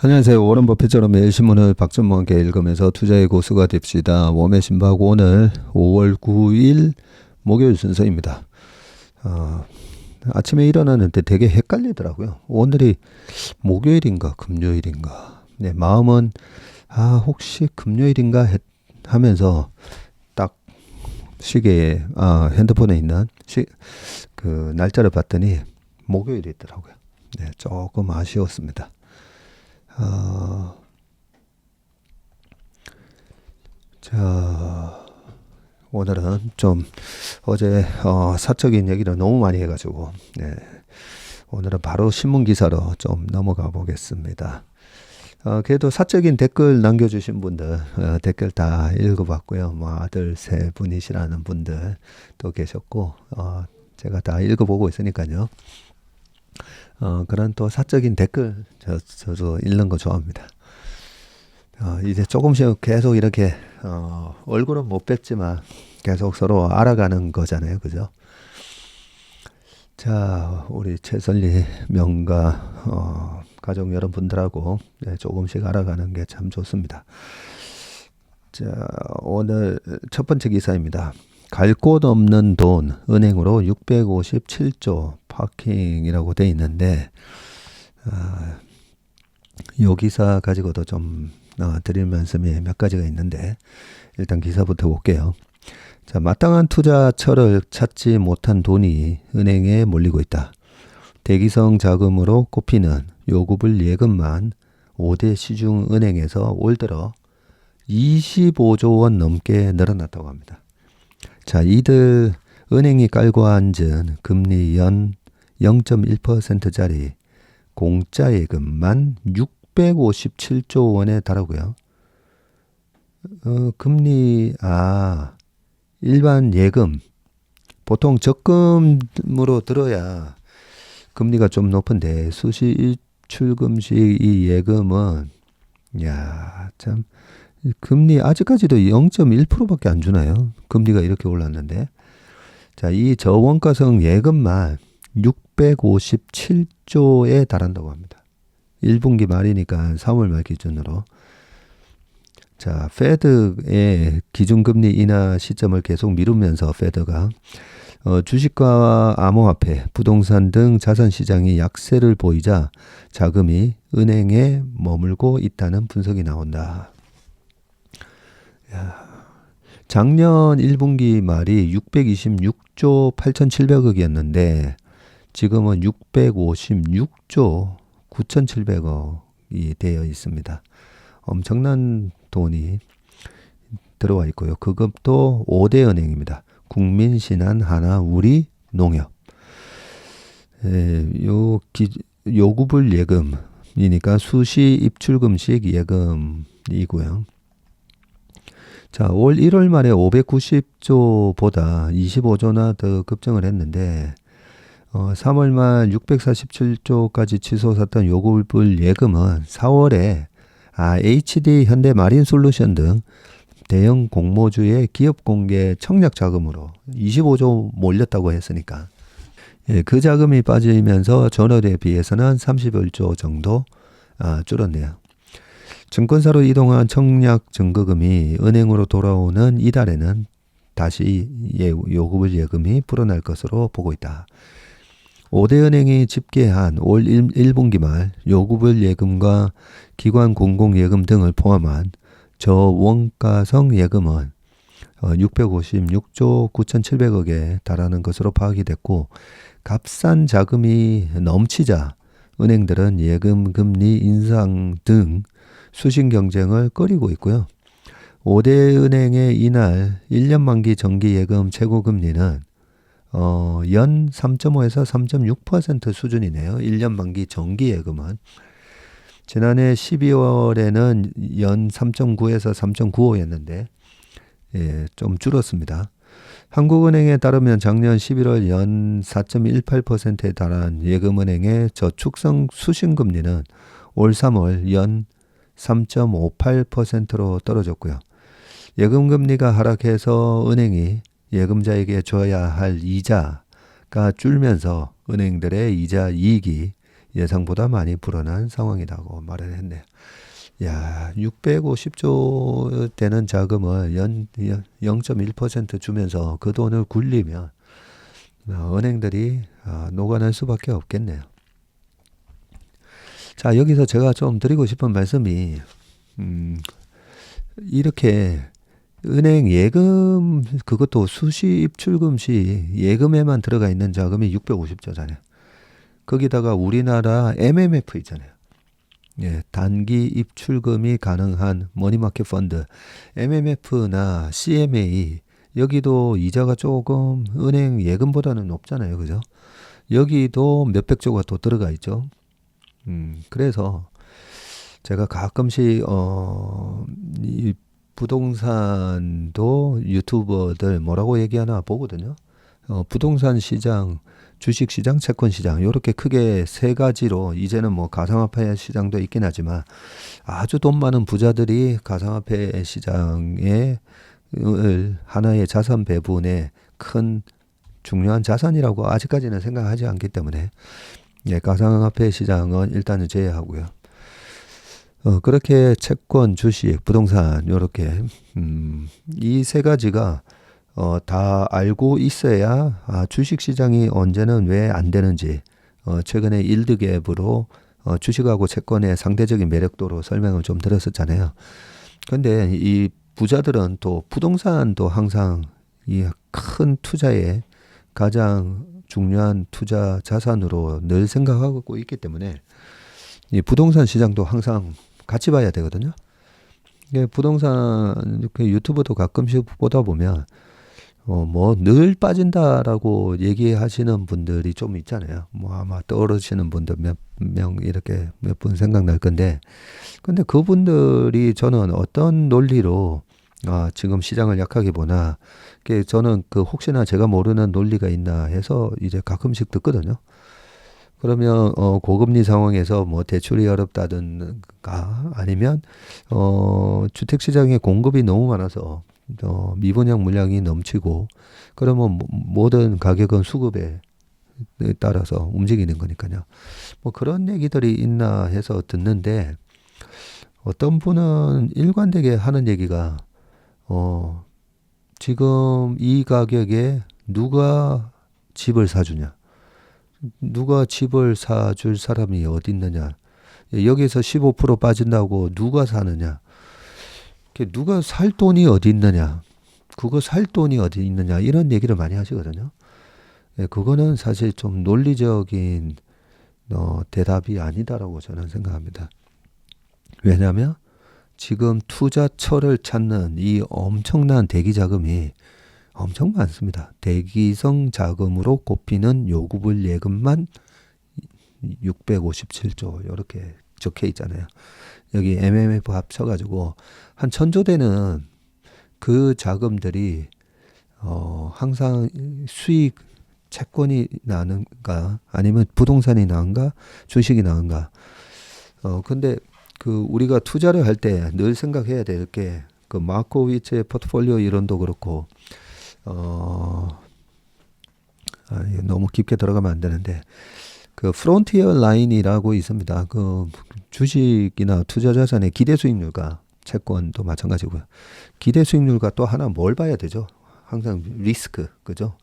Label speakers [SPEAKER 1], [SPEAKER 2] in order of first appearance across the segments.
[SPEAKER 1] 안녕하세요. 워런 버핏처럼 매일 신문을 박전무와 함께 읽으면서 투자의 고수가 됩시다. 웜의 신박 오늘 5월 9일 목요일 순서입니다. 아침에 일어나는데 되게 헷갈리더라고요. 오늘이 목요일인가 금요일인가. 네, 마음은 혹시 금요일인가 하면서 딱 시계에 핸드폰에 있는 그 날짜를 봤더니 목요일이 있더라고요. 네, 조금 아쉬웠습니다. 자, 오늘은 좀 어제 사적인 얘기를 너무 많이 해가지고 네, 오늘은 바로 신문 기사로 좀 넘어가 보겠습니다. 그래도 사적인 댓글 남겨주신 분들 댓글 다 읽어봤고요. 뭐 아들 세 분이시라는 분들 또 계셨고 제가 다 읽어보고 있으니까요. 그런 또 사적인 댓글 저도 읽는 거 좋아합니다. 이제 조금씩 계속 이렇게 얼굴은 못 뵙지만 계속 서로 알아가는 거잖아요, 그죠? 자, 우리 최선리 명가 가족 여러분들하고 조금씩 알아가는 게 참 좋습니다. 자, 오늘 첫 번째 기사입니다. 갈 곳 없는 돈, 은행으로 657조 파킹이라고 돼 있는데 이 기사 가지고도 좀 드릴 말씀이 몇 가지가 있는데 일단 기사부터 볼게요. 자, 마땅한 투자처를 찾지 못한 돈이 은행에 몰리고 있다. 대기성 자금으로 꼽히는 요구불 예금만 5대 시중은행에서 올 들어 25조 원 넘게 늘어났다고 합니다. 자, 이들 은행이 깔고 앉은 금리 연 0.1%짜리 공짜 예금만 657조 원에 달하고요. 금리 일반 예금 보통 적금으로 들어야 금리가 좀 높은데 수시 입출금식 이 예금은 참 금리 아직까지도 0.1%밖에 안 주나요? 금리가 이렇게 올랐는데. 자, 이 저원가성 예금만 657조에 달한다고 합니다. 1분기 말이니까 3월 말 기준으로. 자, 페드의 기준금리 인하 시점을 계속 미루면서 페드가 주식과 암호화폐, 부동산 등 자산시장이 약세를 보이자 자금이 은행에 머물고 있다는 분석이 나온다. 작년 1분기 말이 626조 8,700억이었는데 지금은 656조 9,700억이 되어 있습니다. 엄청난 돈이 들어와 있고요. 그것도 5대 은행입니다. 국민, 신한, 하나, 우리, 농협. 요구불 예금이니까 수시 입출금식 예금이고요. 자, 올 1월 말에 590조보다 25조나 더 급증을 했는데 3월 말 647조까지 치솟았던 요구불 예금은 4월에 HD 현대마린솔루션 등 대형 공모주의 기업 공개 청약 자금으로 25조 몰렸다고 했으니까 그 자금이 빠지면서 전월에 비해서는 31조 정도 줄었네요. 증권사로 이동한 청약 증거금이 은행으로 돌아오는 이달에는 다시 요구불 예금이 불어날 것으로 보고 있다. 5대 은행이 집계한 올 1분기 말 요구불 예금과 기관 공공예금 등을 포함한 저원가성 예금은 656조 9,700억에 달하는 것으로 파악이 됐고 값싼 자금이 넘치자 은행들은 예금 금리 인상 등 수신 경쟁을 꺼리고 있고요. 5대 은행의 이날 1년 만기 정기 예금 최고 금리는 연 3.5에서 3.6% 수준이네요. 1년 만기 정기 예금은. 지난해 12월에는 연 3.9에서 3.95였는데 좀 줄었습니다. 한국은행에 따르면 작년 11월 연 4.18%에 달한 예금은행의 저축성 수신금리는 올 3월 연 3.58%로 떨어졌고요. 예금금리가 하락해서 은행이 예금자에게 줘야 할 이자가 줄면서 은행들의 이자 이익이 예상보다 많이 불어난 상황이라고 말을 했네요. 야, 650조 되는 자금을 0.1% 주면서 그 돈을 굴리면 은행들이 녹아낼 수밖에 없겠네요. 자, 여기서 제가 좀 드리고 싶은 말씀이 이렇게 은행 예금, 그것도 수시 입출금 시 예금에만 들어가 있는 자금이 650조잖아요. 거기다가 우리나라 MMF 있잖아요. 예, 단기 입출금이 가능한 머니마켓 펀드, MMF나 CMA, 여기도 이자가 조금 은행 예금보다는 높잖아요. 그죠? 여기도 몇백 조가 또 들어가 있죠. 그래서 제가 가끔씩, 이 부동산도 유튜버들 뭐라고 얘기하나 보거든요. 부동산 시장, 주식 시장, 채권 시장, 요렇게 크게 세 가지로, 이제는 뭐 가상화폐 시장도 있긴 하지만 아주 돈 많은 부자들이 가상화폐 시장에 하나의 자산 배분의 큰 중요한 자산이라고 아직까지는 생각하지 않기 때문에, 예, 가상화폐 시장은 일단은 제외하고요. 그렇게 채권, 주식, 부동산 요렇게 이 세 가지가 다 알고 있어야 주식 시장이 언제는 왜 안 되는지, 최근에 일드갭으로 주식하고 채권의 상대적인 매력도로 설명을 좀 드렸었잖아요. 근데 이 부자들은 또 부동산도 항상 이 큰 투자에 가장 중요한 투자 자산으로 늘 생각하고 있기 때문에 이 부동산 시장도 항상 같이 봐야 되거든요. 이게 부동산 이렇게 유튜브도 가끔씩 보다 보면 뭐 늘 빠진다라고 얘기하시는 분들이 좀 있잖아요. 뭐 아마 떠오르시는 분들 몇 명 이렇게 몇 분 생각날 건데, 근데 그분들이 저는 어떤 논리로 지금 시장을 약하게 보나, 저는 그 혹시나 제가 모르는 논리가 있나 해서 이제 가끔씩 듣거든요. 그러면 고금리 상황에서 뭐 대출이 어렵다든가, 아니면 주택 시장에 공급이 너무 많아서 미분양 물량이 넘치고, 그러면 모든 가격은 수급에 따라서 움직이는 거니까요. 뭐 그런 얘기들이 있나 해서 듣는데, 어떤 분은 일관되게 하는 얘기가 지금 이 가격에 누가 집을 사주냐, 누가 집을 사줄 사람이 어디 있느냐, 여기서 15% 빠진다고 누가 사느냐, 누가 살 돈이 어디 있느냐, 그거 살 돈이 어디 있느냐, 이런 얘기를 많이 하시거든요. 예, 그거는 사실 좀 논리적인 대답이 아니다라고 저는 생각합니다. 왜냐하면 지금 투자처를 찾는 이 엄청난 대기 자금이 엄청 많습니다. 대기성 자금으로 꼽히는 요구불 예금만 657조 이렇게 적혀 있잖아요. 여기 MMF 합쳐가지고 한 1000조 되는 그 자금들이 항상 수익, 채권이 나은가 아니면 부동산이 나은가 주식이 나은가. 근데 그 우리가 투자를 할 때 늘 생각해야 될 게, 그 마코비츠의 포트폴리오 이론도 그렇고, 너무 깊게 들어가면 안 되는데, 그 프론티어 라인이라고 있습니다. 그 주식이나 투자 자산의 기대 수익률과 채권도 마찬가지고요. 기대 수익률과 또 하나 뭘 봐야 되죠? 항상 리스크, 그죠?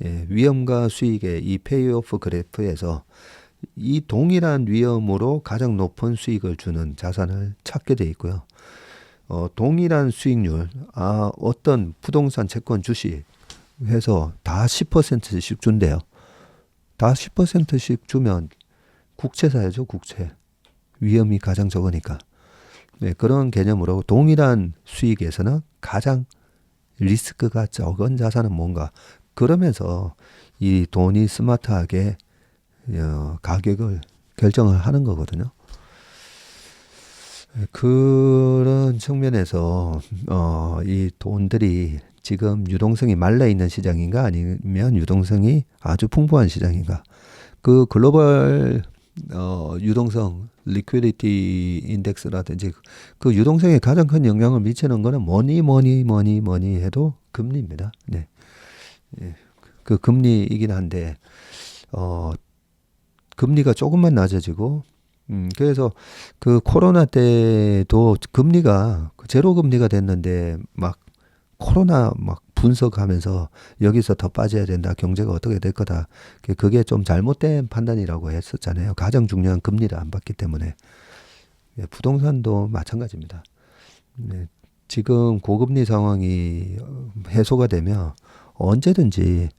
[SPEAKER 1] 예, 위험과 수익의 이 페이오프 그래프에서 이 동일한 위험으로 가장 높은 수익을 주는 자산을 찾게 돼 있고요. 동일한 수익률, 어떤 부동산, 채권, 주식 해서 다 10%씩 준대요. 다 10%씩 주면 국채 사야죠, 국채. 위험이 가장 적으니까. 네, 그런 개념으로 동일한 수익에서는 가장 리스크가 적은 자산은 뭔가. 그러면서 이 돈이 스마트하게 가격을 결정을 하는 거거든요. 그런 측면에서 이 돈들이 지금 유동성이 말라 있는 시장인가 아니면 유동성이 아주 풍부한 시장인가. 그 글로벌 유동성 리퀴디티 인덱스라든지 그 유동성에 가장 큰 영향을 미치는 거는 뭐니 해도 금리입니다. 네. 예. 그 금리이긴 한데 금리가 조금만 낮아지고 그래서 그 코로나 때도 금리가 제로 금리가 됐는데 막 코로나 막 분석하면서 여기서 더 빠져야 된다. 경제가 어떻게 될 거다. 그게 좀 잘못된 판단이라고 했었잖아요. 가장 중요한 금리를 안 받기 때문에. 예, 부동산도 마찬가지입니다. 네, 지금 고금리 상황이 해소가 되면 언제든지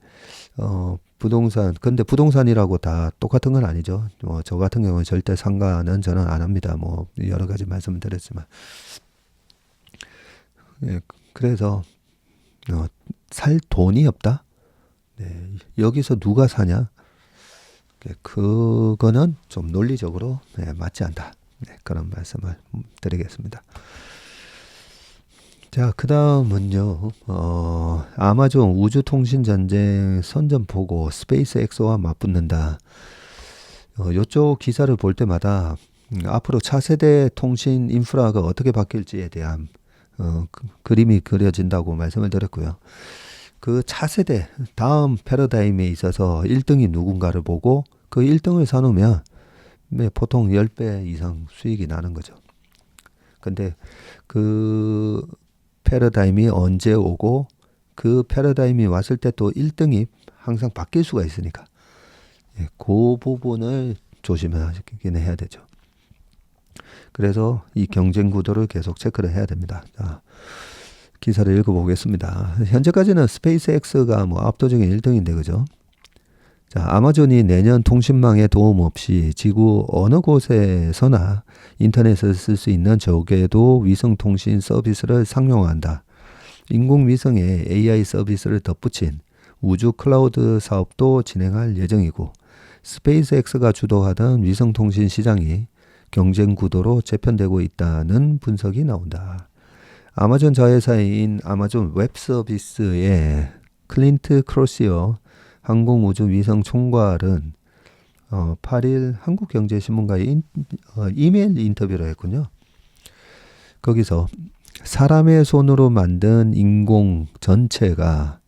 [SPEAKER 1] 근데 부동산이라고 다 똑같은 건 아니죠. 저 같은 경우는 절대 상가는 저는 안 합니다. 뭐 여러 가지 말씀을 드렸지만. 예, 그래서 살 돈이 없다. 네, 여기서 누가 사냐? 그거는 좀 논리적으로 맞지 않다. 네, 그런 말씀을 드리겠습니다. 자, 그 다음은요, 아마존 우주통신전쟁 선전포고 스페이스X와 맞붙는다. 요쪽 기사를 볼 때마다 앞으로 차세대 통신 인프라가 어떻게 바뀔지에 대한 그림이 그려진다고 말씀을 드렸고요. 그 차세대 다음 패러다임에 있어서 1등이 누군가를 보고 그 1등을 사놓으면 보통 10배 이상 수익이 나는 거죠. 근데 그 패러다임이 언제 오고 그 패러다임이 왔을 때 또 1등이 항상 바뀔 수가 있으니까 그 부분을 조심하시긴 해야 되죠. 그래서 이 경쟁 구도를 계속 체크를 해야 됩니다. 자, 기사를 읽어보겠습니다. 현재까지는 스페이스X가 뭐 압도적인 1등인데 그죠? 자, 아마존이 내년 통신망의 도움 없이 지구 어느 곳에서나 인터넷을 쓸 수 있는 저궤도 위성통신 서비스를 상용화한다. 인공위성에 AI 서비스를 덧붙인 우주 클라우드 사업도 진행할 예정이고 스페이스X가 주도하던 위성통신 시장이 경쟁 구도로 재편되고 있다는 분석이 나온다. 아마존 자회사인 아마존 웹서비스의 클린트 크로시어 항공우주위성총괄은 8일 한국경제신문과의 이메일 인터뷰를 했군요. 거기서 사람의 손으로 만든 인공 천체가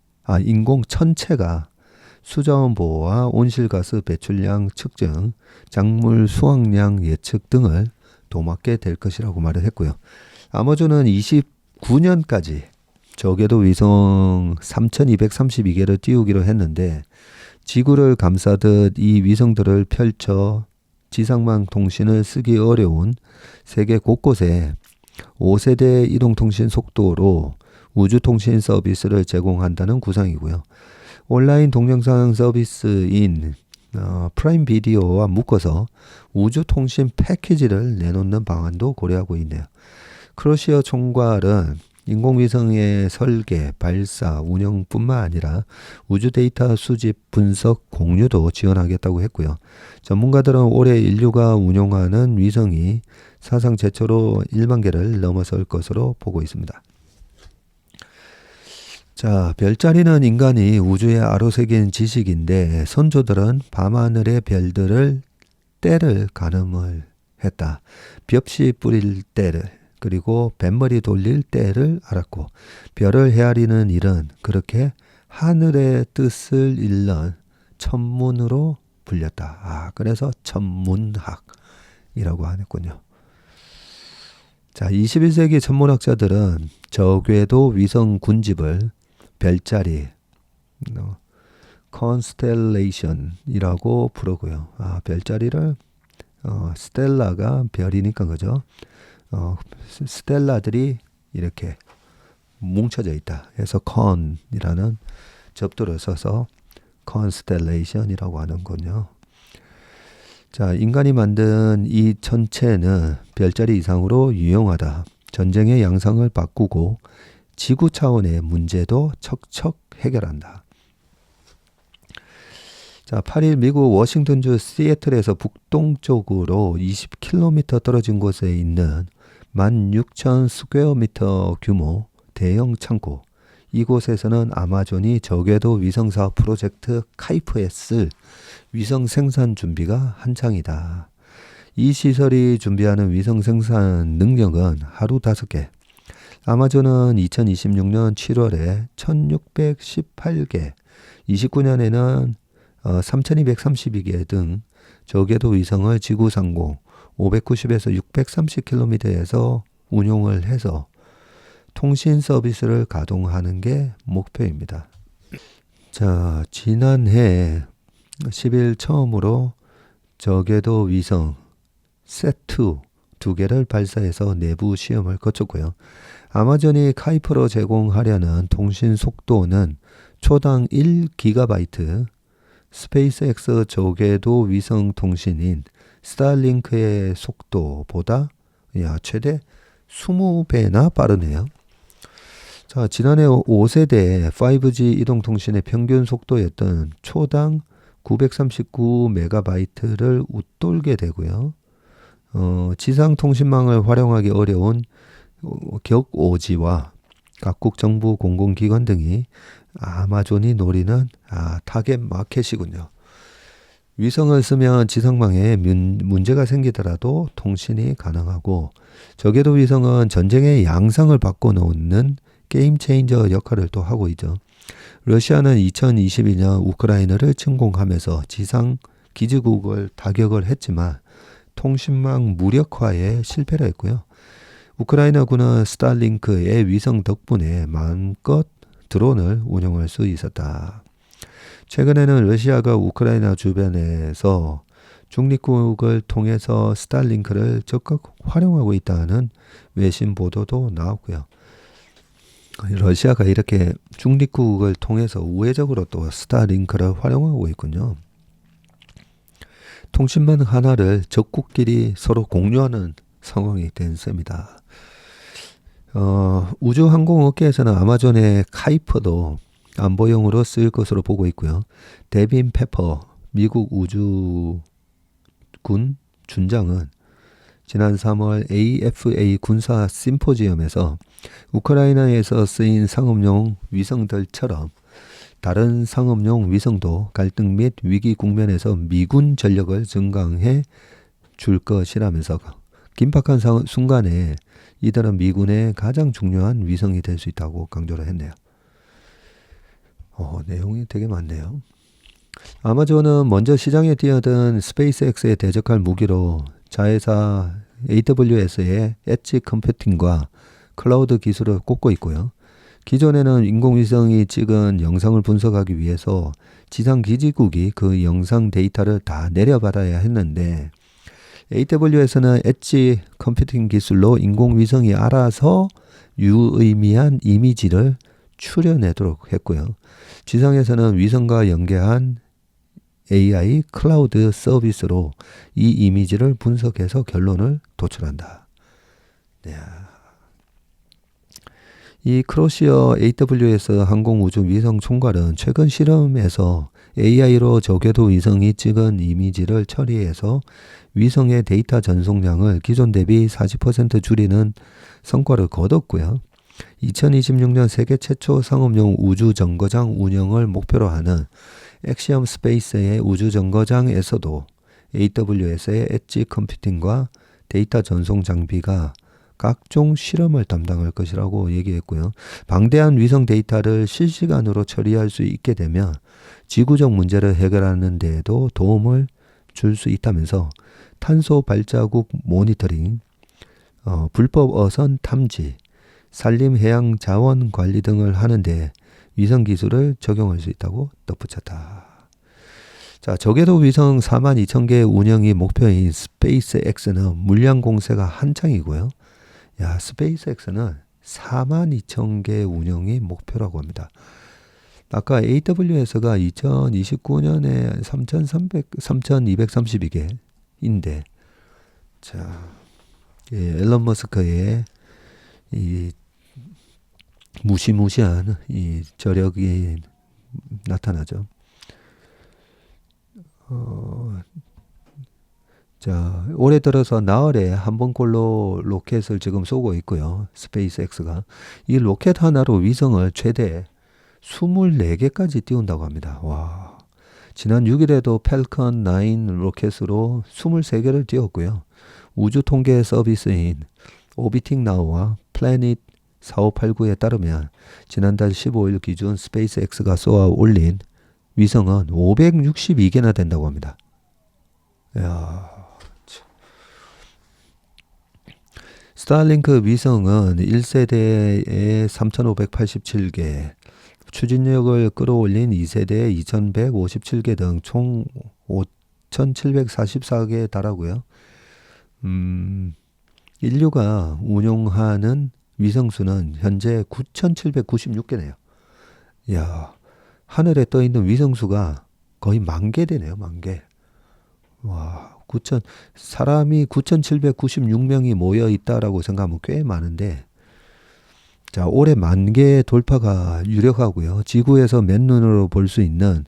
[SPEAKER 1] 수자원 보호와 온실가스 배출량 측정, 작물 수확량 예측 등을 도맡게 될 것이라고 말을 했고요. 아마존은 29년까지 저궤도 위성 3232개를 띄우기로 했는데 지구를 감싸듯 이 위성들을 펼쳐 지상망 통신을 쓰기 어려운 세계 곳곳에 5세대 이동통신 속도로 우주통신 서비스를 제공한다는 구상이고요. 온라인 동영상 서비스인 프라임 비디오와 묶어서 우주통신 패키지를 내놓는 방안도 고려하고 있네요. 크로시어 총괄은 인공위성의 설계, 발사, 운영뿐만 아니라 우주 데이터 수집, 분석, 공유도 지원하겠다고 했고요. 전문가들은 올해 인류가 운용하는 위성이 사상 최초로 1만 개를 넘어설 것으로 보고 있습니다. 자, 별자리는 인간이 우주에 아로새긴 지식인데 선조들은 밤하늘의 별들을 때를 가늠을 했다. 벽시 뿌릴 때를 그리고 뱃머리 돌릴 때를 알았고 별을 헤아리는 일은 그렇게 하늘의 뜻을 읽는 천문으로 불렸다. 그래서 천문학이라고 하는군요. 자, 21세기 천문학자들은 저궤도 위성 군집을 별자리, constellation이라고 부르고요. 별자리를 스텔라가 별이니까 그죠? 스텔라들이 이렇게 뭉쳐져 있다. 그래서 con이라는 접두를 써서 constellation이라고 하는군요. 자, 인간이 만든 이 천체는 별자리 이상으로 유용하다. 전쟁의 양상을 바꾸고 지구 차원의 문제도 척척 해결한다. 자, 8일 미국 워싱턴주 시애틀에서 북동쪽으로 20km 떨어진 곳에 있는 16,000 스퀘어미터 규모 대형 창고. 이곳에서는 아마존이 저궤도 위성사업 프로젝트 카이프에 쓸 위성 생산 준비가 한창이다. 이 시설이 준비하는 위성 생산 능력은 하루 5개. 아마존은 2026년 7월에 1618개, 29년에는 3232개 등 저궤도 위성을 지구 상공 590에서 630km에서 운용을 해서 통신 서비스를 가동하는 게 목표입니다. 자, 지난해 10일 처음으로 저궤도 위성 셋2 두 개를 발사해서 내부 시험을 거쳤고요. 아마존이 카이프로 제공하려는 통신 속도는 초당 1GB, 스페이스X 저궤도 위성 통신인 스타링크의 속도보다 최대 20배나 빠르네요. 자, 지난해 5세대 5G 이동통신의 평균 속도였던 초당 939MB를 웃돌게 되고요. 지상 통신망을 활용하기 어려운 격5G와 각국 정부 공공기관 등이 아마존이 노리는 타겟 마켓이군요. 위성을 쓰면 지상망에 문제가 생기더라도 통신이 가능하고, 저궤도 위성은 전쟁의 양상을 바꿔놓는 게임 체인저 역할을 또 하고 있죠. 러시아는 2022년 우크라이나를 침공하면서 지상 기지국을 타격을 했지만 통신망 무력화에 실패를 했고요. 우크라이나군은 스타링크의 위성 덕분에 마음껏 드론을 운영할 수 있었다. 최근에는 러시아가 우크라이나 주변에서 중립국을 통해서 스타링크를 적극 활용하고 있다는 외신 보도도 나왔고요. 러시아가 이렇게 중립국을 통해서 우회적으로 또 스타링크를 활용하고 있군요. 통신망 하나를 적국끼리 서로 공유하는 상황이 된 셈이다. 우주항공업계에서는 아마존의 카이퍼도 안보용으로 쓰일 것으로 보고 있고요. 데빈 페퍼 미국 우주군 준장은 지난 3월 AFA 군사 심포지엄에서 우크라이나에서 쓰인 상업용 위성들처럼 다른 상업용 위성도 갈등 및 위기 국면에서 미군 전력을 증강해 줄 것이라면서 긴박한 순간에 이들은 미군의 가장 중요한 위성이 될 수 있다고 강조를 했네요. 내용이 되게 많네요. 아마존은 먼저 시장에 뛰어든 스페이스X에 대적할 무기로 자회사 AWS의 엣지 컴퓨팅과 클라우드 기술을 꼽고 있고요. 기존에는 인공위성이 찍은 영상을 분석하기 위해서 지상 기지국이 그 영상 데이터를 다 내려받아야 했는데, AWS는 엣지 컴퓨팅 기술로 인공위성이 알아서 유의미한 이미지를 추려내도록 했고요. 지상에서는 위성과 연계한 AI 클라우드 서비스로 이 이미지를 분석해서 결론을 도출한다. 이 크로시어 AWS 항공우주 위성 총괄은 최근 실험에서 AI로 저궤도 위성이 찍은 이미지를 처리해서 위성의 데이터 전송량을 기존 대비 40% 줄이는 성과를 거뒀고요. 2026년 세계 최초 상업용 우주 정거장 운영을 목표로 하는 엑시엄 스페이스의 우주 정거장에서도 AWS의 엣지 컴퓨팅과 데이터 전송 장비가 각종 실험을 담당할 것이라고 얘기했고요. 방대한 위성 데이터를 실시간으로 처리할 수 있게 되면 지구적 문제를 해결하는 데에도 도움을 줄 수 있다면서 탄소 발자국 모니터링, 불법 어선 탐지, 산림 해양 자원 관리 등을 하는데 위성 기술을 적용할 수 있다고 덧붙였다. 자, 저궤도 위성 42,000개 운영이 목표인 스페이스X는 물량 공세가 한창이고요. 스페이스X는 42,000개 운영이 목표라고 합니다. 아까 AWS가 2029년에 3,232개인데, 자, 앨런 머스크의 이 무시무시한 이 저력이 나타나죠. 자, 올해 들어서 나흘에 한 번꼴로 로켓을 지금 쏘고 있고요. 스페이스X가 이 로켓 하나로 위성을 최대 24개까지 띄운다고 합니다. 와, 지난 6일에도 펠컨 9 로켓으로 23개를 띄웠고요. 우주 통계 서비스인 오비팅 나우와 플래닛 4589에 따르면 지난달 15일 기준 스페이스X가 쏘아 올린 위성은 562개나 된다고 합니다. 야, 스타링크 위성은 1세대에 3,587개, 추진력을 끌어올린 2세대에 2,157개 등 총 5,744개에 달하고요. 인류가 운용하는 위성수는 현재 9,796개네요. 야, 하늘에 떠 있는 위성수가 거의 10,000개 되네요. 10,000개. 와, 사람이 9,796명이 모여 있다라고 생각하면 꽤 많은데, 자, 올해 10,000개 돌파가 유력하고요. 지구에서 맨눈으로 볼 수 있는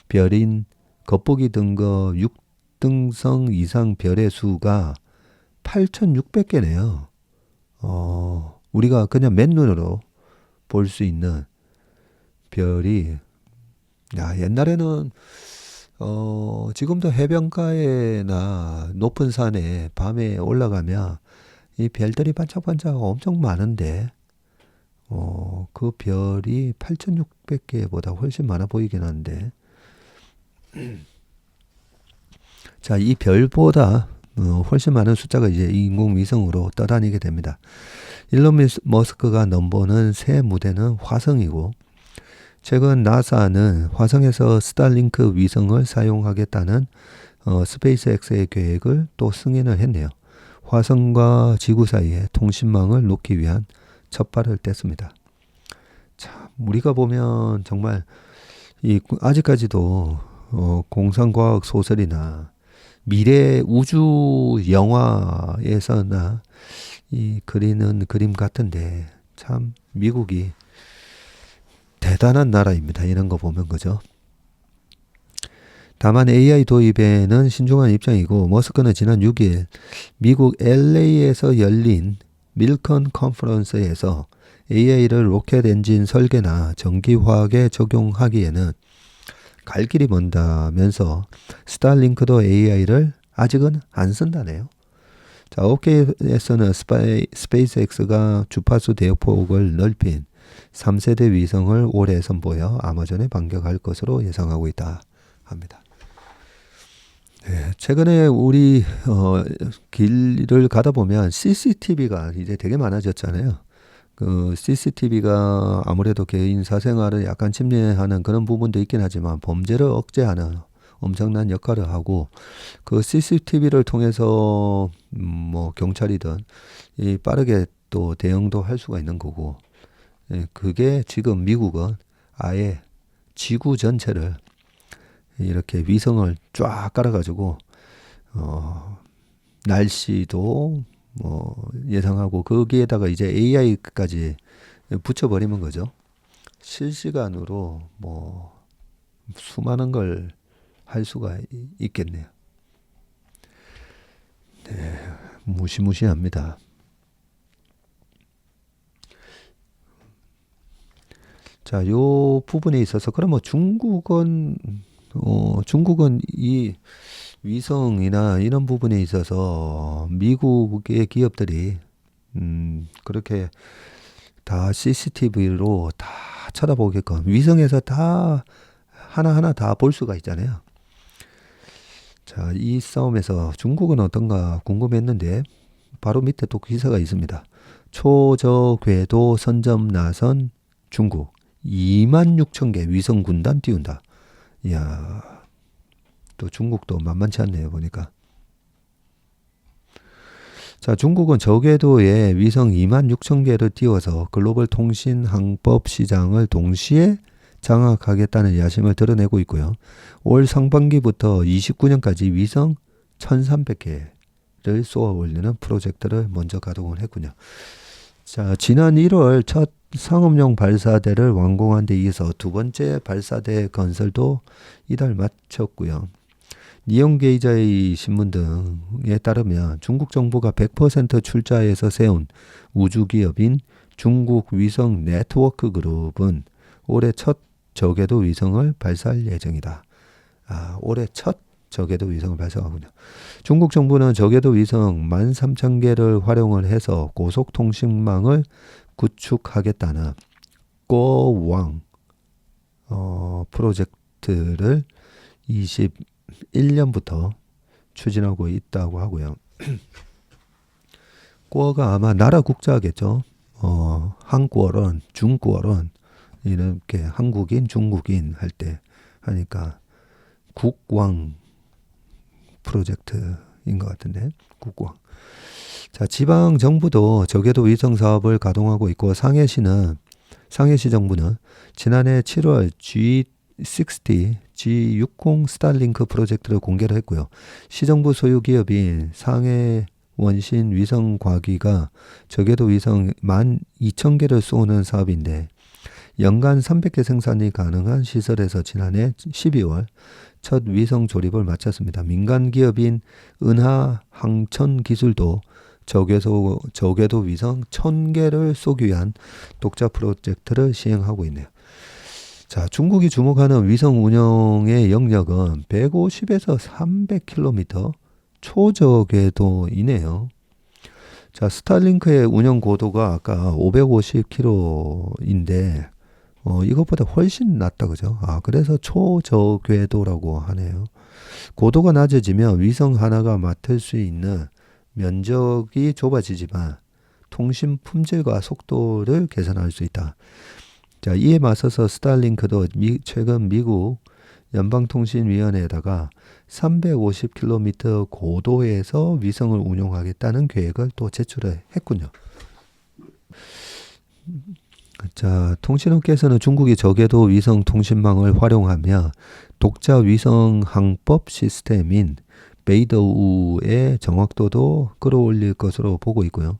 [SPEAKER 1] 별인 겉보기 등급 6등성 이상 별의 수가 8,600개네요. 우리가 그냥 맨눈으로 볼 수 있는 별이, 야, 옛날에는 지금도 해변가에나 높은 산에 밤에 올라가면 이 별들이 반짝반짝 엄청 많은데, 그 별이 8,600개보다 훨씬 많아 보이긴 한데, 자, 이 별보다 훨씬 많은 숫자가 이제 인공위성으로 떠다니게 됩니다. 일론 머스크가 넘보는 새 무대는 화성이고, 최근 나사는 화성에서 스타링크 위성을 사용하겠다는 스페이스X의 계획을 또 승인을 했네요. 화성과 지구 사이에 통신망을 놓기 위한 첫 발을 뗐습니다. 참, 우리가 보면 정말 아직까지도 공상과학 소설이나 미래 우주 영화에서나 이 그리는 그림 같은데, 참 미국이 대단한 나라입니다. 이런 거 보면 그죠. 다만 AI 도입에는 신중한 입장이고, 머스크는 지난 6일 미국 LA에서 열린 밀컨 컨퍼런스에서 AI를 로켓 엔진 설계나 전기화학에 적용하기에는 갈 길이 먼다면서 스타링크도 AI를 아직은 안 쓴다네요. 자, 업계에서는 스페이스X가 주파수 대역폭을 넓힌 3세대 위성을 올해 선보여 아마존에 반격할 것으로 예상하고 있다 합니다. 네, 최근에 우리 길을 가다 보면 CCTV가 이제 되게 많아졌잖아요. 그 CCTV가 아무래도 개인 사생활을 약간 침해하는 그런 부분도 있긴 하지만 범죄를 억제하는 엄청난 역할을 하고, 그 CCTV를 통해서 뭐 경찰이든 빠르게 또 대응도 할 수가 있는 거고, 그게 지금 미국은 아예 지구 전체를 이렇게 위성을 쫙 깔아가지고 날씨도 뭐 예상하고, 거기에다가 이제 AI까지 붙여버리는 거죠. 실시간으로 뭐 수많은 걸 할 수가 있겠네요. 네, 무시무시합니다. 자, 요 부분에 있어서 그러면 중국은 이 위성이나 이런 부분에 있어서 미국의 기업들이 그렇게 다 CCTV로 다 쳐다보게끔 위성에서 다 하나하나 다 볼 수가 있잖아요. 자, 이 싸움에서 중국은 어떤가 궁금했는데 바로 밑에 또 기사가 있습니다. 초저궤도 선점 나선 중국 26,000개 위성 군단 띄운다. 이야, 또 중국도 만만치 않네요, 보니까. 자, 중국은 저궤도에 위성 26,000개를 띄워서 글로벌 통신 항법 시장을 동시에 장악하겠다는 야심을 드러내고 있고요. 올 상반기부터 29년까지 위성 1,300개를 쏘아 올리는 프로젝트를 먼저 가동을 했군요. 자, 지난 1월 첫 상업용 발사대를 완공한 데 이어서 두 번째 발사대 건설도 이달 마쳤고요. 니온게이자의 신문 등에 따르면 중국 정부가 100% 출자해서 세운 우주기업인 중국 위성 네트워크 그룹은 올해 첫 저궤도 위성을 발사할 예정이다. 올해 첫 저궤도 위성을 발사하군요. 중국 정부는 저궤도 위성 13,000개를 활용을 해서 고속통신망을 구축하겠다는 꼬왕 프로젝트를 21년부터 추진하고 있다고 하고요. 꿔가 아마 나라 국자겠죠. 한국어론, 중국어론 이렇게 한국인, 중국인 할 때 하니까 국왕 프로젝트인 것 같은데 국왕. 자, 지방 정부도 저궤도 위성 사업을 가동하고 있고 상해시 정부는 지난해 7월 G60, G60 스타링크 프로젝트를 공개를 했고요. 시정부 소유 기업인 상해 원신 위성과기가 저궤도 위성 12,000개를 쏘는 사업인데 연간 300개 생산이 가능한 시설에서 지난해 12월 첫 위성 조립을 마쳤습니다. 민간 기업인 은하항천기술도 저궤도 위성 1,000개를 쏘기 위한 독자 프로젝트를 시행하고 있네요. 자, 중국이 주목하는 위성 운영의 영역은 150에서 300km 초저궤도이네요. 자, 스타링크의 운영 고도가 아까 550km인데 이것보다 훨씬 낮다 그죠? 그래서 초저궤도라고 하네요. 고도가 낮아지면 위성 하나가 맡을 수 있는 면적이 좁아지지만 통신 품질과 속도를 개선할 수 있다. 자, 이에 맞서서 스타링크도 최근 미국 연방통신위원회에다가 350km 고도에서 위성을 운용하겠다는 계획을 또 제출을 했군요. 자, 통신업계에서는 중국이 저궤도 위성 통신망을 활용하며 독자 위성 항법 시스템인 베이더우의 정확도도 끌어올릴 것으로 보고 있고요.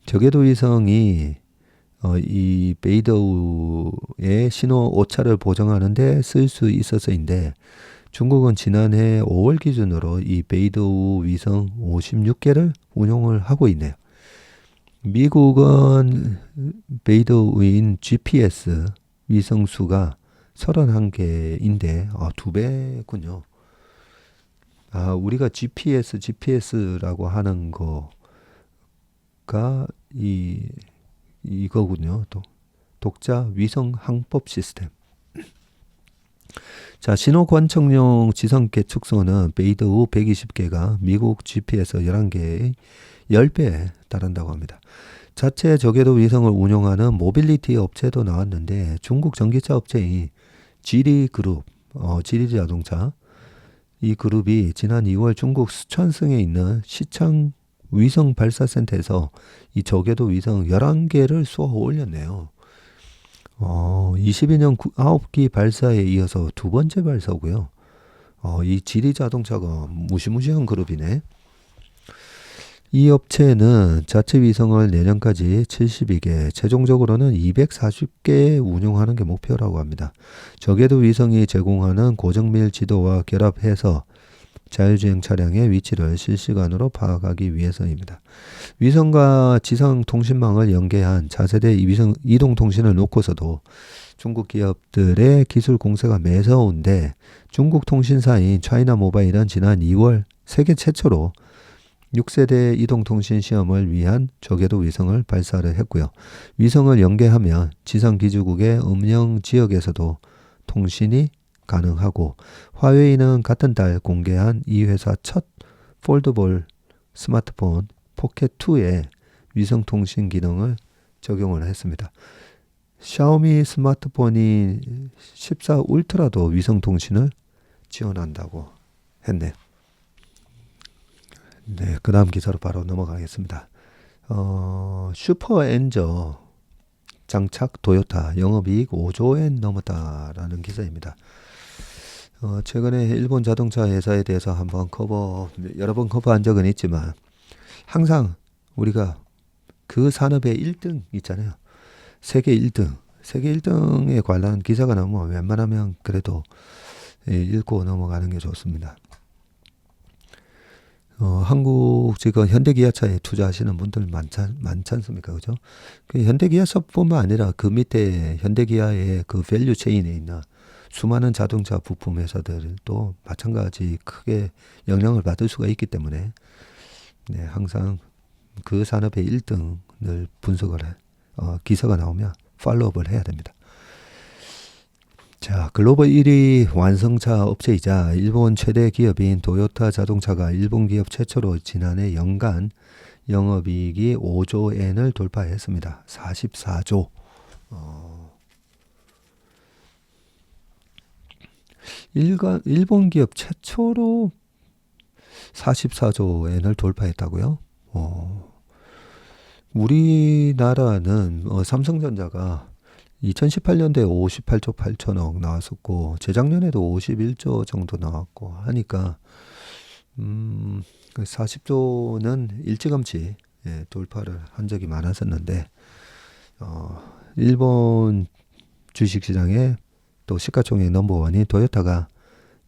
[SPEAKER 1] 저궤도 위성이 이 베이더우의 신호 오차를 보정하는 데 쓸 수 있어서인데 중국은 지난해 5월 기준으로 이 베이더우 위성 56개를 운용을 하고 있네요. 미국은 베이더우인 GPS 위성 수가 31개인데 2배군요. 우리가 GPS라고 하는 거가 이거군요. 또 독자 위성 항법 시스템. 자, 신호 관청용 지성 계측소는 베이더우 120개가 미국 GPS 11개의 10배에 달한다고 합니다. 자체 저궤도 위성을 운용하는 모빌리티 업체도 나왔는데 중국 전기차 업체인 지리그룹, 지리자동차 이 그룹이 지난 2월 중국 수천성에 있는 시청 위성 발사센터에서 이 저궤도 위성 11개를 쏘아 올렸네요. 22년 9기 발사에 이어서 두 번째 발사고요. 이 지리자동차가 무시무시한 그룹이네. 이 업체는 자체 위성을 내년까지 72개, 최종적으로는 240개 운용하는 게 목표라고 합니다. 저궤도 위성이 제공하는 고정밀 지도와 결합해서 자율주행 차량의 위치를 실시간으로 파악하기 위해서입니다. 위성과 지상 통신망을 연계한 차세대 위성 이동통신을 놓고서도 중국 기업들의 기술 공세가 매서운데 중국 통신사인 차이나 모바일은 지난 2월 세계 최초로 6세대 이동통신 시험을 위한 저궤도 위성을 발사를 했고요. 위성을 연계하면 지상기지국의 음영 지역에서도 통신이 가능하고 화웨이는 같은 달 공개한 이 회사 첫 폴더블 스마트폰 포켓2에 위성통신 기능을 적용을 했습니다. 샤오미 스마트폰이 14 울트라도 위성통신을 지원한다고 했네요. 네, 그 다음 기사로 바로 넘어가겠습니다. 슈퍼엔저 장착 토요타 영업이익 5조엔 넘었다라는 기사입니다. 최근에 일본 자동차 회사에 대해서 여러 번 커버한 적은 있지만 항상 우리가 그 산업의 1등 있잖아요. 세계 1등에 관한 기사가 나오면 웬만하면 그래도 읽고 넘어가는 게 좋습니다. 한국 지금 현대기아차에 투자하시는 분들 많지 않습니까? 그죠? 그 현대기아차뿐만 아니라 그 밑에 현대기아의 그 밸류 체인에 있는 수많은 자동차 부품 회사들도 마찬가지 크게 영향을 받을 수가 있기 때문에 네, 항상 그 산업의 1등을 분석을 기사가 나오면 팔로우업을 해야 됩니다. 자, 글로벌 1위 완성차 업체이자 일본 최대 기업인 도요타 자동차가 일본 기업 최초로 지난해 연간 영업이익이 5조 엔을 돌파했습니다. 44조. 일본 기업 최초로 44조 엔을 돌파했다고요? 우리나라는 삼성전자가 2018년도에 58조 8천억 나왔었고 재작년에도 51조 정도 나왔고 하니까 그 40조는 일찌감치 돌파를 한 적이 많았었는데 일본 주식시장에 또 시가총액 넘버원인 도요타가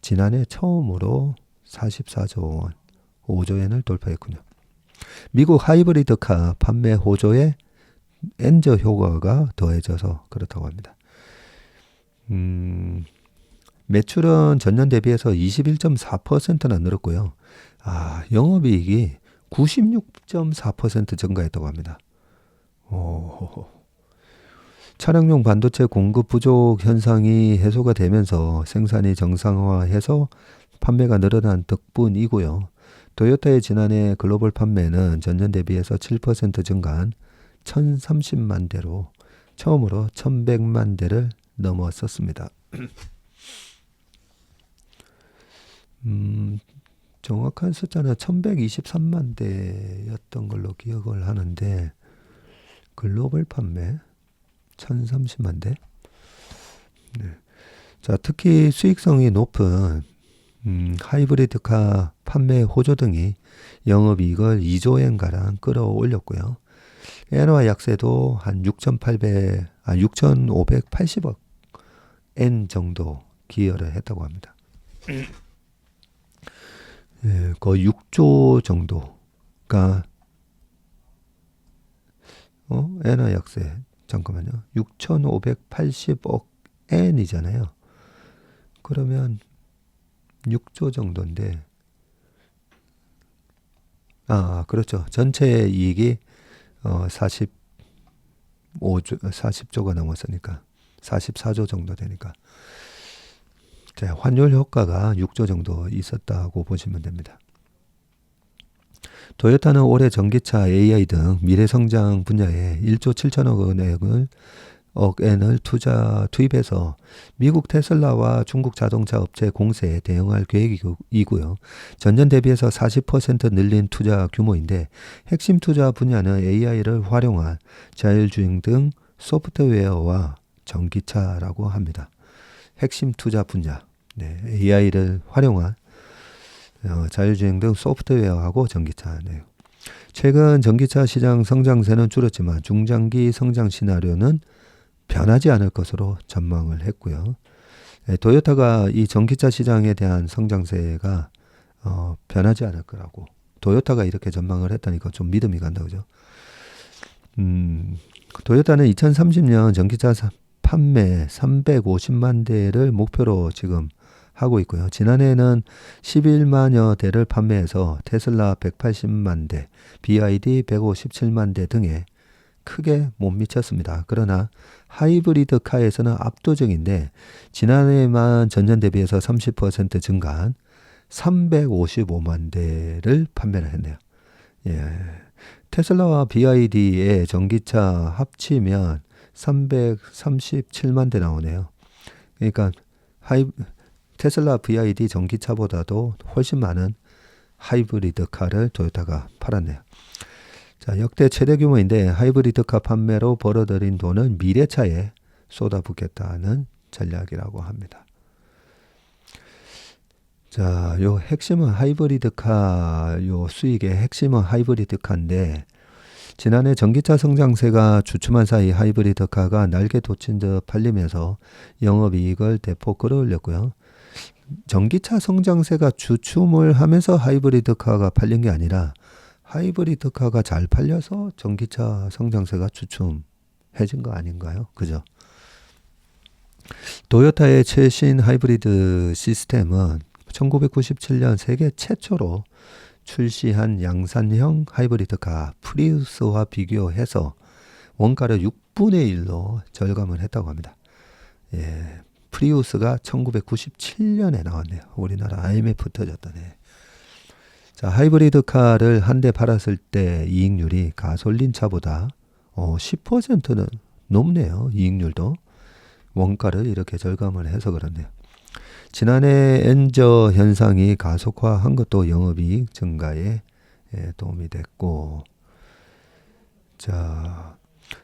[SPEAKER 1] 지난해 처음으로 44조 원, 5조 엔을 돌파했군요. 미국 하이브리드카 판매 호조에 엔저 효과가 더해져서 그렇다고 합니다. 매출은 전년 대비해서 21.4%나 늘었고요. 영업이익이 96.4% 증가했다고 합니다. 차량용 반도체 공급 부족 현상이 해소가 되면서 생산이 정상화해서 판매가 늘어난 덕분이고요. 도요타의 지난해 글로벌 판매는 전년 대비해서 7% 증가한 1030만 대로 처음으로 1100만 대를 넘어섰습니다. 정확한 숫자는 1123만 대였던 걸로 기억을 하는데 글로벌 판매 1030만 대. 네. 자, 특히 수익성이 높은 하이브리드카 판매 호조 등이 영업이익을 2조 엔가량 끌어올렸고요. 엔화 약세도 한 6,580억 엔 정도 기여를 했다고 합니다. 거의 6조 정도가 엔화 약세 잠깐만요. 6,580억 엔이잖아요. 그러면 6조 정도인데 그렇죠. 전체 이익이 40조가 넘었으니까 44조 정도 되니까 자, 환율 효과가 6조 정도 있었다고 보시면 됩니다. 도요타는 올해 전기차, AI 등 미래성장 분야에 1조 7천억 엔을 투입해서 미국 테슬라와 중국 자동차 업체 공세에 대응할 계획이고요. 전년 대비해서 40% 늘린 투자 규모인데 핵심 투자 분야는 AI를 활용한 자율주행 등 소프트웨어와 전기차라고 합니다. 핵심 투자 분야, AI를 활용한 자율주행 등 소프트웨어하고 전기차네요. 최근 전기차 시장 성장세는 줄었지만 중장기 성장 시나리오는 변하지 않을 것으로 전망을 했고요. 도요타가 이 전기차 시장에 대한 성장세가 변하지 않을 거라고 도요타가 이렇게 전망을 했다니까 좀 믿음이 간다 그죠? 도요타는 2030년 전기차 판매 350만 대를 목표로 지금 하고 있고요. 지난해에는 11만여 대를 판매해서 테슬라 180만 대, BYD 157만 대 등에 크게 못 미쳤습니다. 그러나 하이브리드카에서는 압도적인데 지난해만 전년 대비해서 30% 증가한 355만 대를 판매를 했네요. 테슬라와 BYD의 전기차 합치면 337만 대 나오네요. 그러니까 테슬라 BYD 전기차보다도 훨씬 많은 하이브리드카를 도요타가 팔았네요. 자, 역대 최대 규모인데 하이브리드카 판매로 벌어들인 돈은 미래차에 쏟아붓겠다는 전략이라고 합니다. 자, 요 핵심은 하이브리드카, 요 수익의 핵심은 하이브리드카인데 지난해 전기차 성장세가 주춤한 사이 하이브리드카가 날개 돋친 듯 팔리면서 영업이익을 대폭 끌어올렸고요. 전기차 성장세가 주춤을 하면서 하이브리드카가 팔린 게 아니라 하이브리드카가 잘 팔려서 전기차 성장세가 주춤해진 거 아닌가요? 그죠? 도요타의 최신 하이브리드 시스템은 1997년 세계 최초로 출시한 양산형 하이브리드카 프리우스와 비교해서 원가를 6분의 1로 절감을 했다고 합니다. 프리우스가 1997년에 나왔네요. 우리나라 IMF 터졌던 해. 자, 하이브리드 카를 한 대 팔았을 때 이익률이 가솔린 차보다 10%는 높네요. 이익률도. 원가를 이렇게 절감을 해서 그렇네요. 지난해 엔저 현상이 가속화한 것도 영업이익 증가에 도움이 됐고, 자,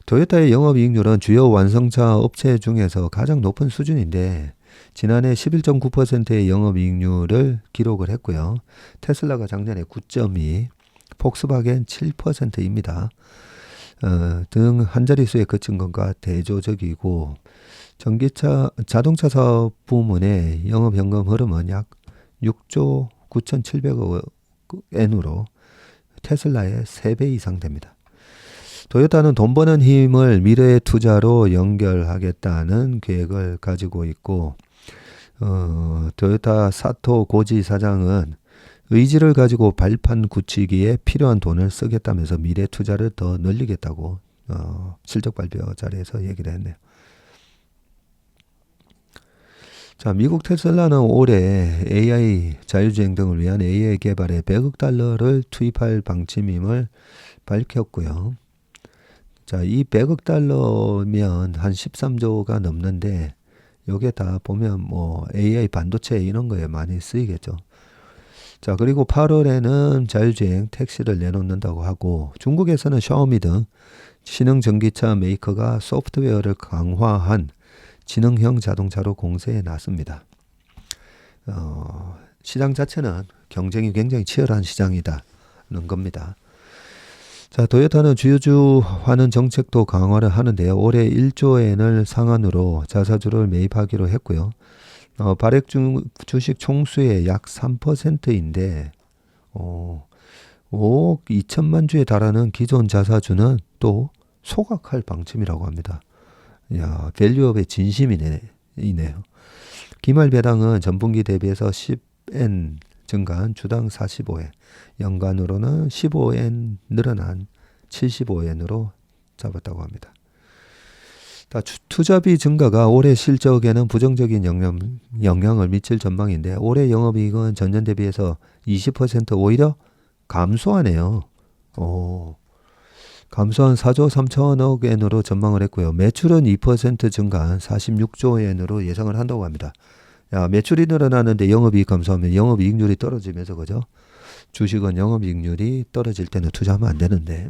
[SPEAKER 1] 토요타의 영업이익률은 주요 완성차 업체 중에서 가장 높은 수준인데 지난해 11.9%의 영업이익률을 기록을 했고요. 테슬라가 작년에 9.2, 폭스바겐 7%입니다. 등 한자릿수에 그친 것과 대조적이고 전기차, 자동차 사업 부문의 영업현금 흐름은 약 6조 9,700억 엔으로 테슬라의 3배 이상 됩니다. 토요타는 돈 버는 힘을 미래의 투자로 연결하겠다는 계획을 가지고 있고, 토요타 사토 고지 사장은 의지를 가지고 발판 굳히기에 필요한 돈을 쓰겠다면서 미래 투자를 더 늘리겠다고 실적 발표 자리에서 얘기를 했네요. 자, 미국 테슬라는 올해 AI 자율주행 등을 위한 AI 개발에 100억 달러를 투입할 방침임을 밝혔고요. 자, 이 100억 달러면 한 13조가 넘는데 요게 다 보면 뭐 AI 반도체 이런 거에 많이 쓰이겠죠. 자, 그리고 8월에는 자율주행 택시를 내놓는다고 하고 중국에서는 샤오미 등 신흥 전기차 메이커가 소프트웨어를 강화한 지능형 자동차로 공세에 나섭니다. 시장 자체는 경쟁이 굉장히 치열한 시장이다는 겁니다. 자, 토요타는 주유주하는 정책도 강화를 하는데요. 올해 1조 엔을 상한으로 자사주를 매입하기로 했고요. 발행 주식 총수의 약 3%인데 5억 2천만 주에 달하는 기존 자사주는 또 소각할 방침이라고 합니다. 야, 밸류업의 진심이네요. 기말 배당은 전분기 대비해서 10엔 증가한 주당 45엔, 연간으로는 15엔 늘어난 75엔으로 잡았다고 합니다. 투자비 증가가 올해 실적에는 부정적인 영향을 미칠 전망인데 올해 영업이익은 전년 대비해서 20% 오히려 감소하네요. 감소한 4조 3천억 엔으로 전망을 했고요. 매출은 2% 증가한 46조 엔으로 예상을 한다고 합니다. 야, 매출이 늘어나는데 영업이익 감소하면 영업이익률이 떨어지면서 그죠? 주식은 영업이익률이 떨어질 때는 투자하면 안 되는데.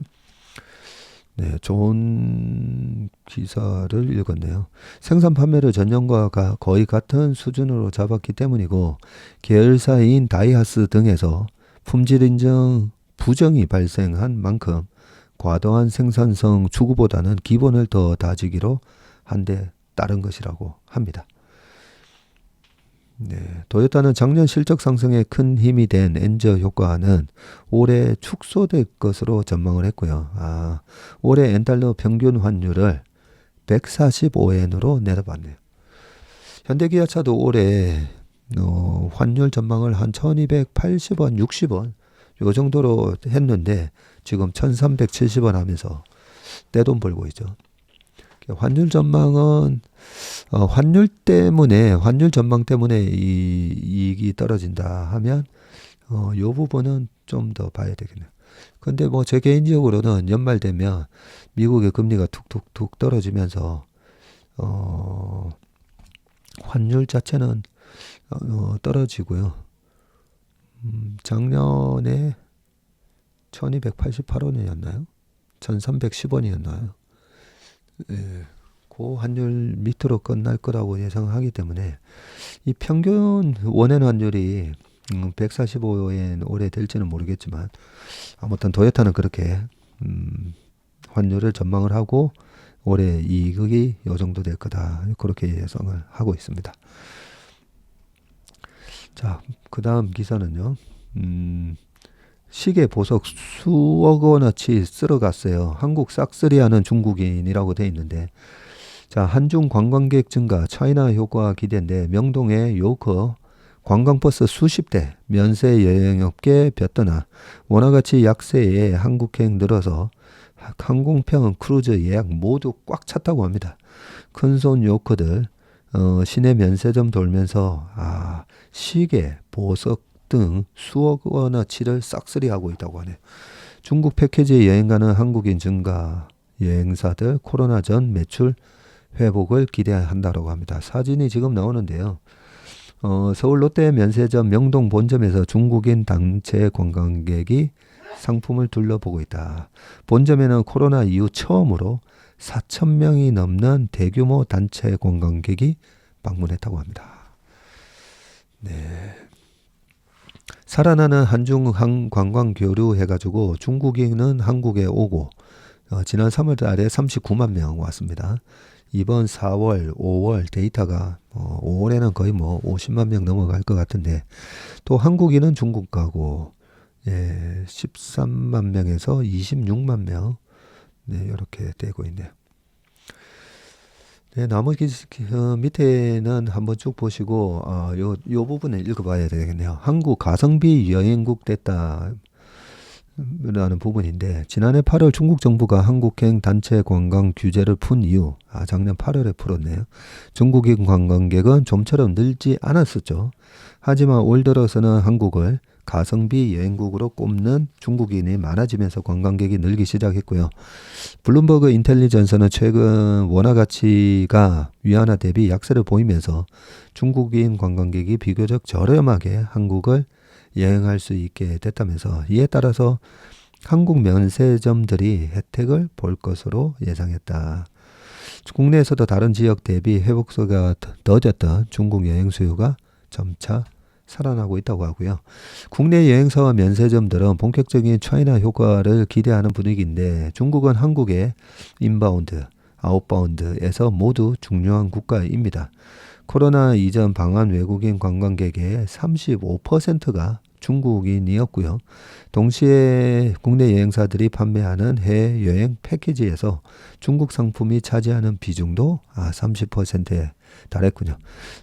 [SPEAKER 1] 네, 좋은 기사를 읽었네요. 생산 판매를 전년과 거의 같은 수준으로 잡았기 때문이고 계열사인 다이하스 등에서 품질 인증 부정이 발생한 만큼 과도한 생산성 추구보다는 기본을 더 다지기로 한 데 따른 것이라고 합니다. 네, 토요타는 작년 실적 상승에 큰 힘이 된 엔저 효과는 올해 축소될 것으로 전망을 했고요. 올해 엔달러 평균 환율을 145엔으로 내려봤네요. 현대기아차도 올해 환율 전망을 한 1280원, 60원 요 정도로 했는데 지금 1370원 하면서 떼돈 벌고 있죠. 환율 전망은 환율 전망 때문에 이 이익이 떨어진다 하면 요 부분은 좀 더 봐야 되겠네요. 근데 뭐 제 개인적으로는 연말 되면 미국의 금리가 툭툭툭 떨어지면서 환율 자체는 떨어지고요. 작년에 1288원이었나요? 1310원이었나요? 예, 그 환율 밑으로 끝날 거라고 예상하기 때문에 이 평균 원엔 환율이 145엔 올해 될지는 모르겠지만 아무튼 토요타는 그렇게 환율을 전망을 하고 올해 이익이 이 정도 될 거다 그렇게 예상을 하고 있습니다. 자, 그 다음 기사는요. 시계 보석 수억 원어치 쓸어갔어요. 한국 싹쓸이하는 중국인이라고 돼 있는데 자, 한중 관광객 증가 차이나 효과 기대인데 명동의 요커 관광버스 수십 대 면세 여행업계 볕떠나 원화가치 약세에 한국행 늘어서 항공편 크루즈 예약 모두 꽉 찼다고 합니다. 큰손 요커들 시내 면세점 돌면서 시계, 보석 등 수억 원어치를 싹쓸이하고 있다고 하네요. 중국 패키지 여행 가는 한국인 증가, 여행사들 코로나 전 매출 회복을 기대한다고 합니다. 사진이 지금 나오는데요. 서울 롯데 면세점 명동 본점에서 중국인 단체 관광객이 상품을 둘러보고 있다. 본점에는 코로나 이후 처음으로 4,000명이 넘는 대규모 단체 관광객이 방문했다고 합니다. 네. 살아나는 한중 관광 교류 해가지고 중국인은 한국에 오고 지난 3월 달에 39만 명 왔습니다. 이번 4월, 5월 데이터가 5월에는 거의 50만 명 넘어갈 것 같은데 또 한국인은 중국 가고 13만 명에서 26만 명 이렇게 되고 있네요. 나머지 밑에는 한번 쭉 보시고 요 부분을 읽어봐야 되겠네요. 한국 가성비 여행국 됐다 라는 부분인데 지난해 8월 중국 정부가 한국행 단체 관광 규제를 푼 이후 작년 8월에 풀었네요. 중국인 관광객은 좀처럼 늘지 않았었죠. 하지만 올 들어서는 한국을 가성비 여행국으로 꼽는 중국인이 많아지면서 관광객이 늘기 시작했고요. 블룸버그 인텔리전스는 최근 원화 가치가 위안화 대비 약세를 보이면서 중국인 관광객이 비교적 저렴하게 한국을 여행할 수 있게 됐다면서 이에 따라서 한국 면세점들이 혜택을 볼 것으로 예상했다. 국내에서도 다른 지역 대비 회복세가 더뎠던 중국 여행 수요가 점차 살아나고 있다고 하고요. 국내 여행사와 면세점들은 본격적인 차이나 효과를 기대하는 분위기인데 중국은 한국의 인바운드, 아웃바운드에서 모두 중요한 국가입니다. 코로나 이전 방한 외국인 관광객의 35%가 중국인이었고요. 동시에 국내 여행사들이 판매하는 해외여행 패키지에서 중국 상품이 차지하는 비중도 30%에 달했군요.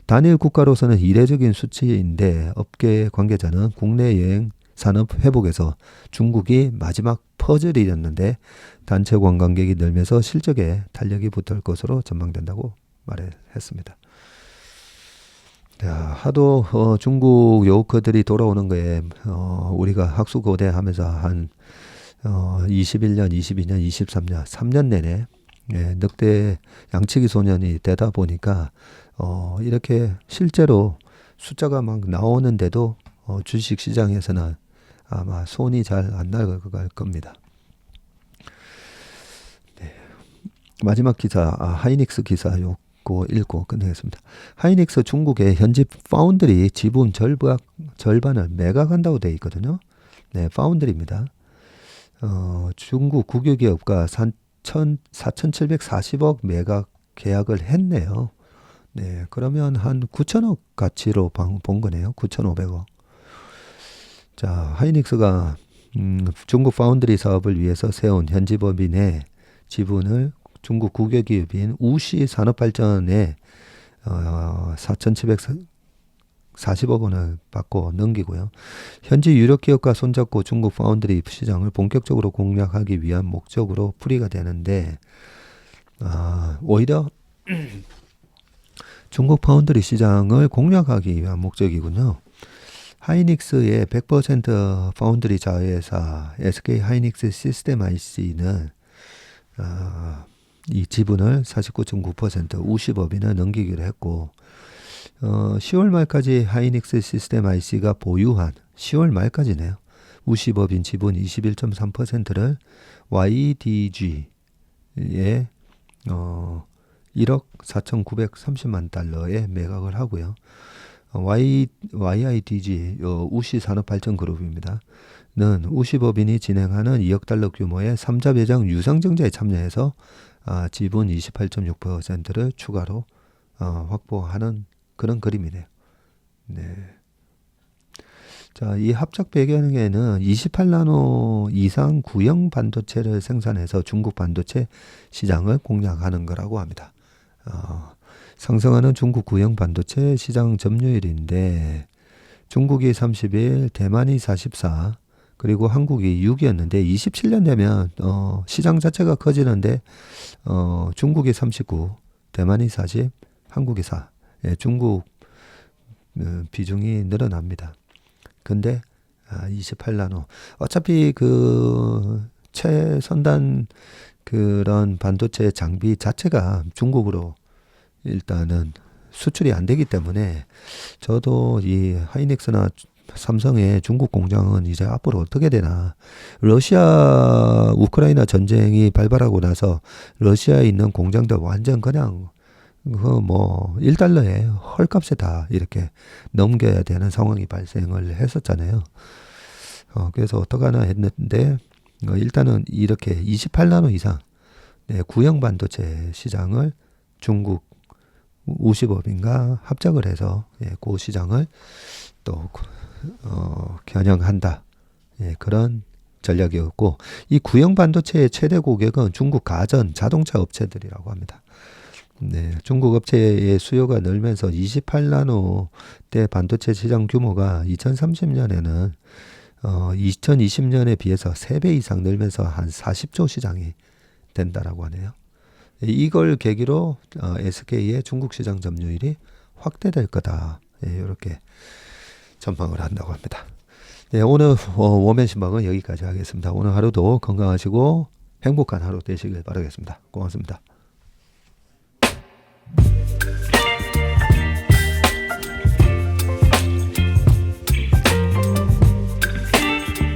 [SPEAKER 1] 단일 국가로서는 이례적인 수치인데 업계 관계자는 국내 여행 산업 회복에서 중국이 마지막 퍼즐이었는데 단체 관광객이 늘면서 실적에 탄력이 붙을 것으로 전망된다고 말했습니다. 하도 중국 여우커들이 돌아오는 거에 우리가 학수고대 하면서 한 21년, 22년, 23년, 3년 내내 늑대 양치기 소년이 되다 보니까 이렇게 실제로 숫자가 막 나오는데도 주식 시장에서는 아마 손이 잘 안 나갈 겁니다. 네. 마지막 기사, 하이닉스 기사 요거 읽고 끝내겠습니다. 하이닉스 중국의 현지 파운드리 지분 절반을 매각한다고 되어 있거든요. 네, 파운드리입니다. 중국 국유기업과 4,740억 매각 계약을 했네요. 네, 그러면 한 9천억 가치로 본 거네요. 9,500억. 자, 하이닉스가 중국 파운드리 사업을 위해서 세운 현지 법인의 지분을 중국 국유기업인 우시 산업발전에 4,740억 원을 받고 넘기고요. 현지 유력 기업과 손잡고 중국 파운드리 시장을 본격적으로 공략하기 위한 목적으로 풀이가 되는데 오히려 중국 파운드리 시장을 공략하기 위한 목적이군요. 하이닉스의 100% 파운드리 자회사 SK 하이닉스 시스템 IC는 이 지분을 49.9% 우시법인에 넘기기로 했고 10월 말까지 하이닉스 시스템 IC가 보유한 10월 말까지네요. 우시법인 지분 21.3%를 YDG에 1억 4,930만 달러에 매각을 하고요. YIDG 우시 산업발전그룹입니다. 는 우시법인이 진행하는 2억 달러 규모의 3자 배당 유상증자에 참여해서 지분 28.6%를 추가로 확보하는 그런 그림이네요. 네. 자, 이 합작 배경에는 28나노 이상 구형 반도체를 생산해서 중국 반도체 시장을 공략하는 거라고 합니다. 상승하는 중국 구형 반도체 시장 점유율인데 중국이 31, 대만이 44, 그리고 한국이 6이었는데 27년 되면 시장 자체가 커지는데 중국이 39, 대만이 40, 한국이 4 중국 비중이 늘어납니다. 근데 28나노 어차피 그 최선단 그런 반도체 장비 자체가 중국으로 일단은 수출이 안 되기 때문에 저도 이 하이닉스나 삼성의 중국 공장은 이제 앞으로 어떻게 되나. 러시아 우크라이나 전쟁이 발발하고 나서 러시아에 있는 공장들 완전 그냥 그 뭐 1달러에 헐값에 다 이렇게 넘겨야 되는 상황이 발생을 했었잖아요. 그래서 어떡하나 했는데 일단은 이렇게 28나노 이상 구형 반도체 시장을 중국 우시법인가 합작을 해서 그 시장을 또 겨냥한다. 그런 전략이었고 이 구형 반도체의 최대 고객은 중국 가전 자동차 업체들이라고 합니다. 중국 업체의 수요가 늘면서 28나노대 반도체 시장 규모가 2030년에는 2020년에 비해서 3배 이상 늘면서 한 40조 시장이 된다라고 하네요. 이걸 계기로 SK의 중국 시장 점유율이 확대될 거다. 이렇게 전망을 한다고 합니다. 오늘 워맨 신방은 여기까지 하겠습니다. 오늘 하루도 건강하시고 행복한 하루 되시길 바라겠습니다. 고맙습니다.